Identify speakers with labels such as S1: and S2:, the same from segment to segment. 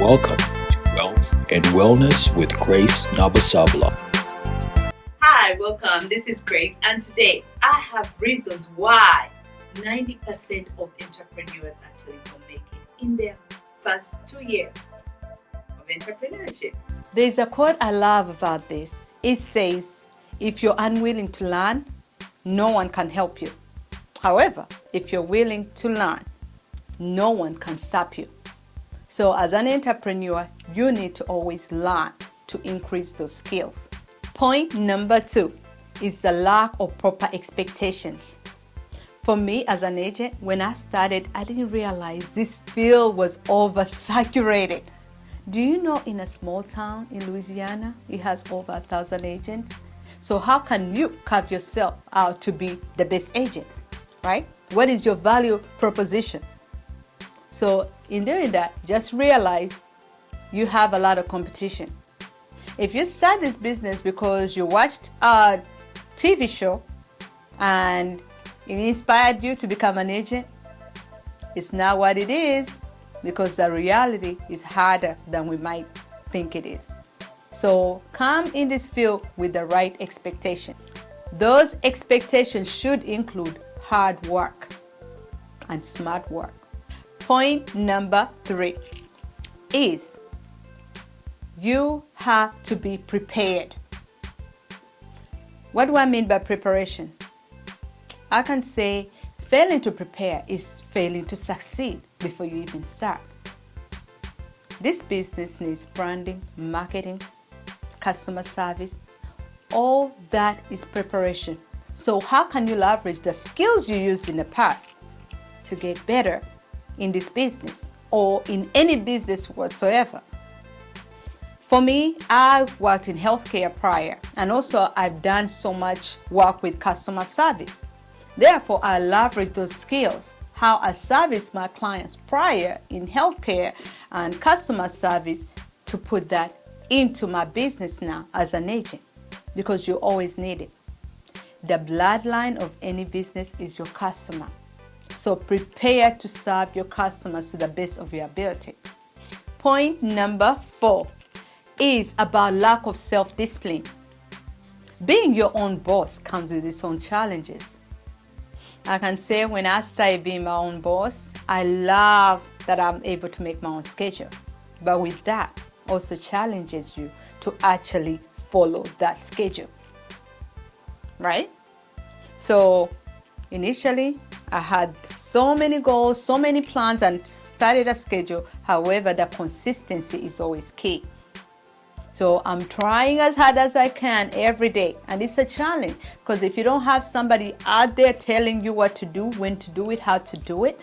S1: Welcome to Wealth and Wellness with Grace Nabasabla.
S2: Hi, welcome. This is Grace, and today I have reasons why 90% of entrepreneurs actually don't make it in their first 2 years of entrepreneurship.
S3: There's a quote I love about this. It says, if you're unwilling to learn, no one can help you. However, if you're willing to learn, no one can stop you. So as an entrepreneur, you need to always learn to increase those skills. Point number 2 is the lack of proper expectations. For me as an agent, when I started, I didn't realize this field was oversaturated. Do you know in a small town in Louisiana, it has over 1,000 agents? So how can you carve yourself out to be the best agent, right? What is your value proposition? So in doing that, just realize you have a lot of competition. If you start this business because you watched a TV show and it inspired you to become an agent, it's not what it is, because the reality is harder than we might think it is. So come in this field with the right expectation. Those expectations should include hard work and smart work. Point number 3 is you have to be prepared. What do I mean by preparation? I can say failing to prepare is failing to succeed before you even start. This business needs branding, marketing, customer service. All that is preparation. So how can you leverage the skills you used in the past to get better in this business or in any business whatsoever? For me, I worked in healthcare prior, and also I've done so much work with customer service. Therefore, I leverage those skills, how I service my clients prior in healthcare and customer service, to put that into my business now as an agent, because you always need it. The bloodline of any business is your customer. So prepare to serve your customers to the best of your ability. Point number 4 is about lack of self-discipline. Being your own boss comes with its own challenges. I can say when I started being my own boss, I love that I'm able to make my own schedule. But with that, also challenges you to actually follow that schedule, right? So initially, I had so many goals, so many plans, and started a schedule. However, the consistency is always key. So I'm trying as hard as I can every day. And it's a challenge, because if you don't have somebody out there telling you what to do, when to do it, how to do it,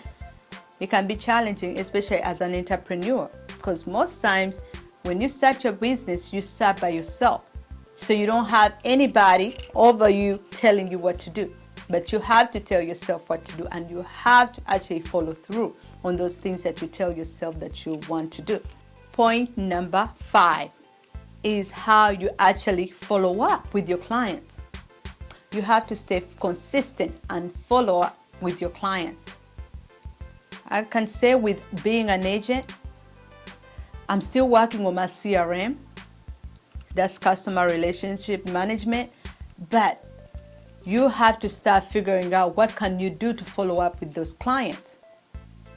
S3: it can be challenging, especially as an entrepreneur. Because most times when you start your business, you start by yourself. So you don't have anybody over you telling you what to do. But you have to tell yourself what to do, and you have to actually follow through on those things that you tell yourself that you want to do. Point number 5 is how you actually follow up with your clients. You have to stay consistent and follow up with your clients. I can say with being an agent, I'm still working on my CRM. That's customer relationship management. But you have to start figuring out what can you do to follow up with those clients,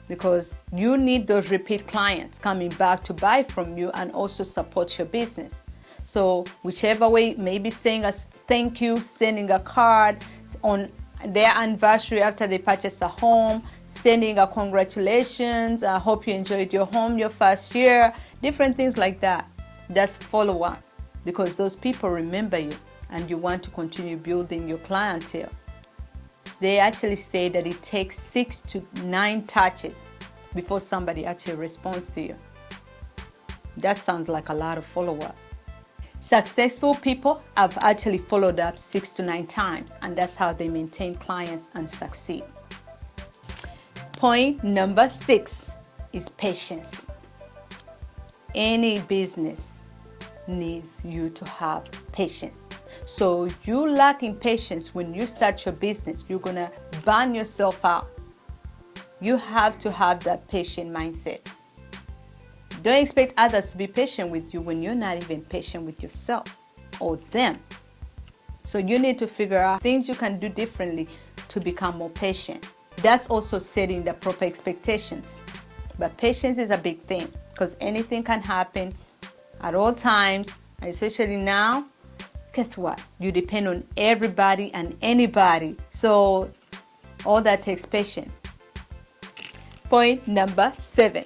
S3: because you need those repeat clients coming back to buy from you and also support your business. So whichever way, maybe saying a thank you, sending a card on their anniversary after they purchase a home, sending a congratulations, I hope you enjoyed your home your first year, different things like that. That's follow up, because those people remember you and you want to continue building your clientele. They actually say that it takes 6 to 9 touches before somebody actually responds to you. That sounds like a lot of follow-up. Successful people have actually followed up 6 to 9 times, and that's how they maintain clients and succeed. Point number 6 is patience. Any business needs you to have patience. So you lacking patience when you start your business, you're gonna burn yourself out. You have to have that patient mindset. Don't expect others to be patient with you when you're not even patient with yourself or them. So you need to figure out things you can do differently to become more patient. That's also setting the proper expectations. But patience is a big thing because anything can happen at all times, especially now. Guess what? You depend on everybody and anybody. So all that takes patience. Point number 7.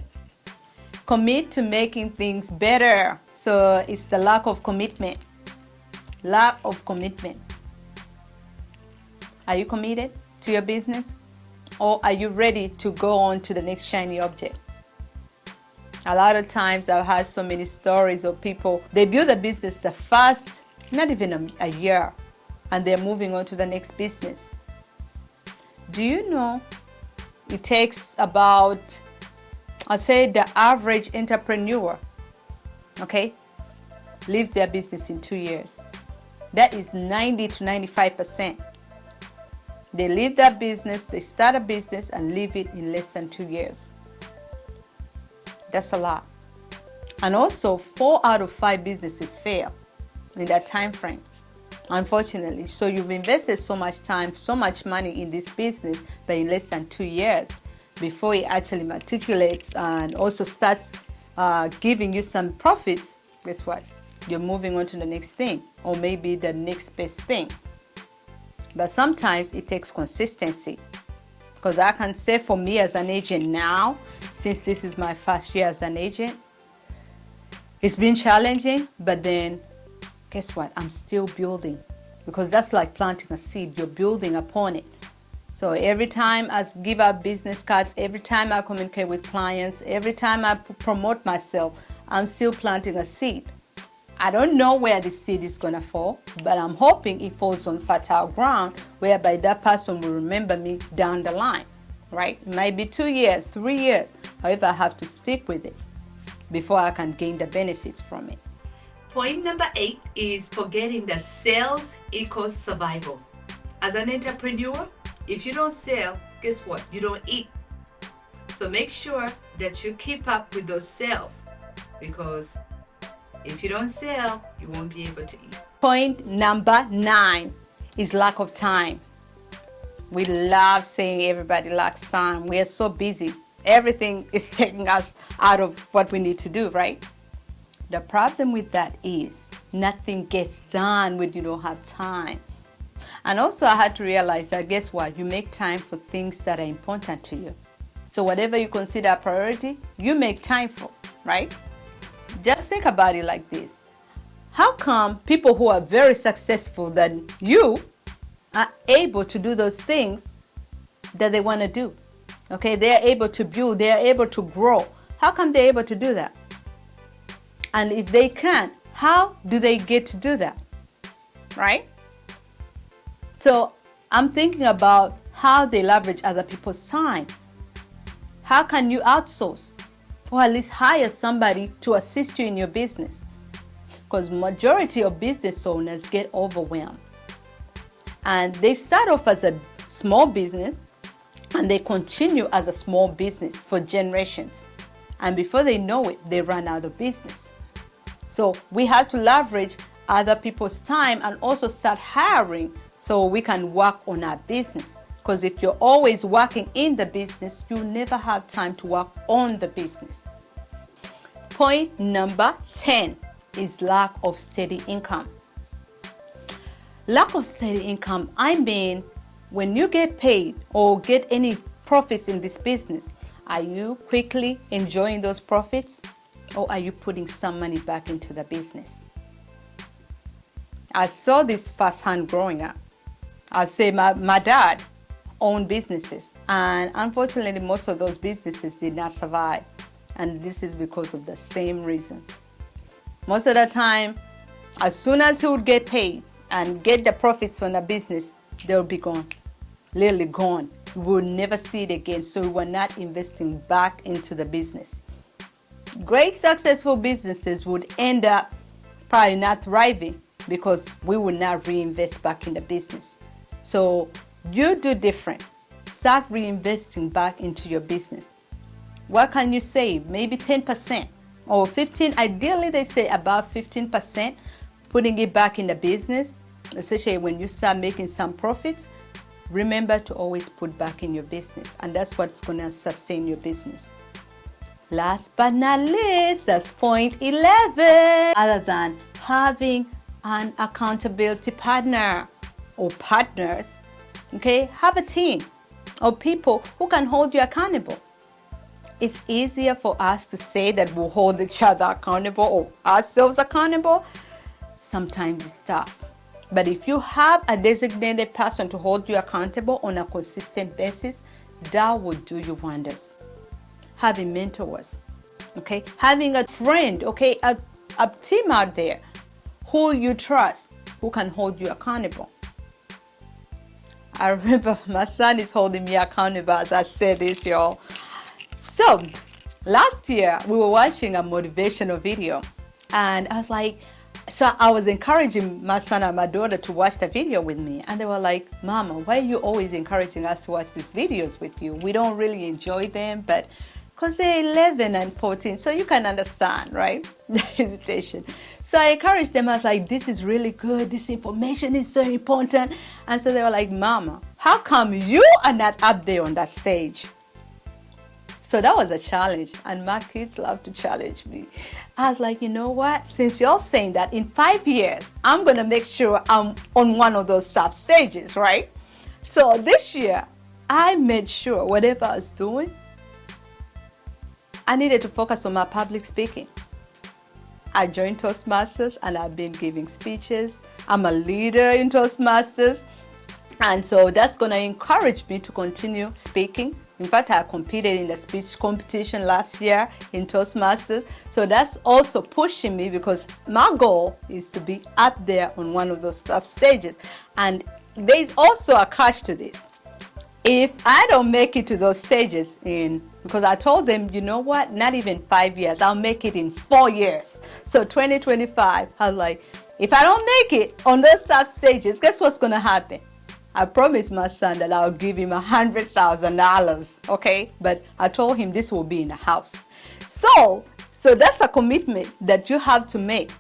S3: Commit to making things better. So it's the lack of commitment. Lack of commitment. Are you committed to your business? Or are you ready to go on to the next shiny object? A lot of times I've had so many stories of people, they build a business the first, not even a year, and they're moving on to the next business. Do you know it takes about, I'll say the average entrepreneur, okay, leaves their business in 2 years. That is 90 to 95%. They leave that business, they start a business and leave it in less than 2 years. That's a lot. And also 4 out of 5 businesses fail in that time frame, unfortunately. So you've invested so much time, so much money in this business, but in less than 2 years, before it actually matriculates and also starts giving you some profits, guess what? You're moving on to the next thing, or maybe the next best thing. But sometimes it takes consistency. Because I can say for me as an agent now, since this is my first year as an agent, it's been challenging, but then guess what? I'm still building. Because that's like planting a seed, you're building upon it. So every time I give out business cards, every time I communicate with clients, every time I promote myself, I'm still planting a seed. I don't know where the seed is going to fall, but I'm hoping it falls on fertile ground whereby that person will remember me down the line, right? It might be 2 years, 3 years. However, I have to stick with it before I can gain the benefits from it.
S2: Point number 8 is forgetting that sales equals survival. As an entrepreneur, if you don't sell, guess what? You don't eat. So make sure that you keep up with those sales, because if you don't sell, you won't be able to eat.
S3: Point number 9 is lack of time. We love saying everybody lacks time. We are so busy. Everything is taking us out of what we need to do, right? The problem with that is nothing gets done when you don't have time. And also I had to realize that, guess what? You make time for things that are important to you. So whatever you consider a priority, you make time for, right? Just think about it like this. How come people who are very successful than you are able to do those things that they want to do? Okay, they are able to build, they are able to grow. How come they're able to do that? And if they can, how do they get to do that? Right? So I'm thinking about how they leverage other people's time. How can you outsource? Or at least hire somebody to assist you in your business. Because majority of business owners get overwhelmed. And they start off as a small business and they continue as a small business for generations. And before they know it, they run out of business. So we have to leverage other people's time and also start hiring so we can work on our business. Because if you're always working in the business, you never have time to work on the business. Point number 10 is lack of steady income. Lack of steady income, I mean, when you get paid or get any profits in this business, are you quickly enjoying those profits, or are you putting some money back into the business? I saw this firsthand growing up. I'll say my dad own businesses, and unfortunately most of those businesses did not survive, and this is because of the same reason. Most of the time, as soon as he would get paid and get the profits from the business, they'll be gone, literally gone. We will never see it again, so we were not investing back into the business. Great successful businesses would end up probably not thriving because we would not reinvest back in the business. So you do different. Start reinvesting back into your business. What can you save? Maybe 10% or 15, ideally they say about 15%, putting it back in the business, especially when you start making some profits. Remember to always put back in your business, and that's what's going to sustain your business. Last but not least, that's point 11. Other than having an accountability partner or partners, okay, have a team of people who can hold you accountable. It's easier for us to say that we'll hold each other accountable or ourselves accountable. Sometimes it's tough. But if you have a designated person to hold you accountable on a consistent basis, that will do you wonders. Having mentors, okay? Having a friend, okay? A team out there who you trust, who can hold you accountable. I remember my son is holding me accountable as I say this, y'all. So, last year we were watching a motivational video, and I was like, so I was encouraging my son and my daughter to watch the video with me, and they were like, Mama, why are you always encouraging us to watch these videos with you? We don't really enjoy them, but because they're 11 and 14, so you can understand, right? The hesitation. So I encouraged them. I was like, this is really good. This information is so important. And so they were like, Mama, how come you are not up there on that stage? So that was a challenge, and my kids love to challenge me. I was like, you know what? Since you're saying that, in 5 years, I'm going to make sure I'm on one of those top stages, right? So this year, I made sure whatever I was doing, I needed to focus on my public speaking. I joined Toastmasters, and I've been giving speeches. I'm a leader in Toastmasters. And so that's going to encourage me to continue speaking. In fact, I competed in the speech competition last year in Toastmasters. So that's also pushing me, because my goal is to be up there on one of those top stages. And there's also a catch to this. If I don't make it to those stages because I told them, you know what, not even 5 years, I'll make it in 4 years. So 2025, I was like, if I don't make it on those top stages, guess what's going to happen? I promised my son that I'll give him $100,000, okay? But I told him this will be in the house. So that's a commitment that you have to make.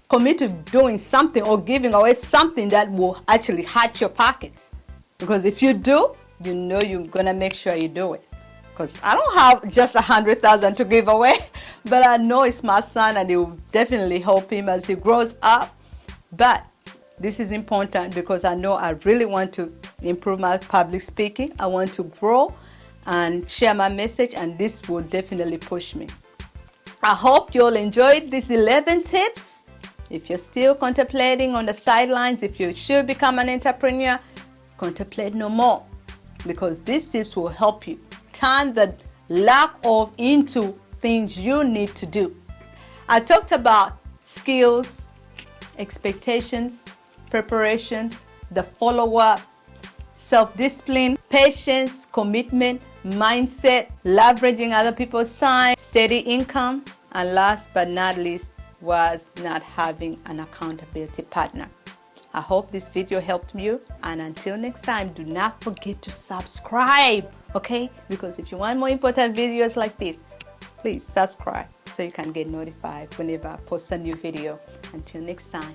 S3: Commit to doing something or giving away something that will actually hurt your pockets. Because if you do, you know you're going to make sure you do it. Because I don't have just $100,000 to give away, but I know it's my son, and it will definitely help him as he grows up. But this is important because I know I really want to improve my public speaking. I want to grow and share my message, and this will definitely push me. I hope you all enjoyed these 11 tips. If you're still contemplating on the sidelines, if you should become an entrepreneur, contemplate no more, because these tips will help you turn the lack of into things you need to do. I talked about skills, expectations, preparations, the follow-up, self-discipline, patience, commitment, mindset, leveraging other people's time, steady income, and last but not least was not having an accountability partner. I hope this video helped you, and until next time, do not forget to subscribe, okay? Because if you want more important videos like this, please subscribe so you can get notified whenever I post a new video. Until next time.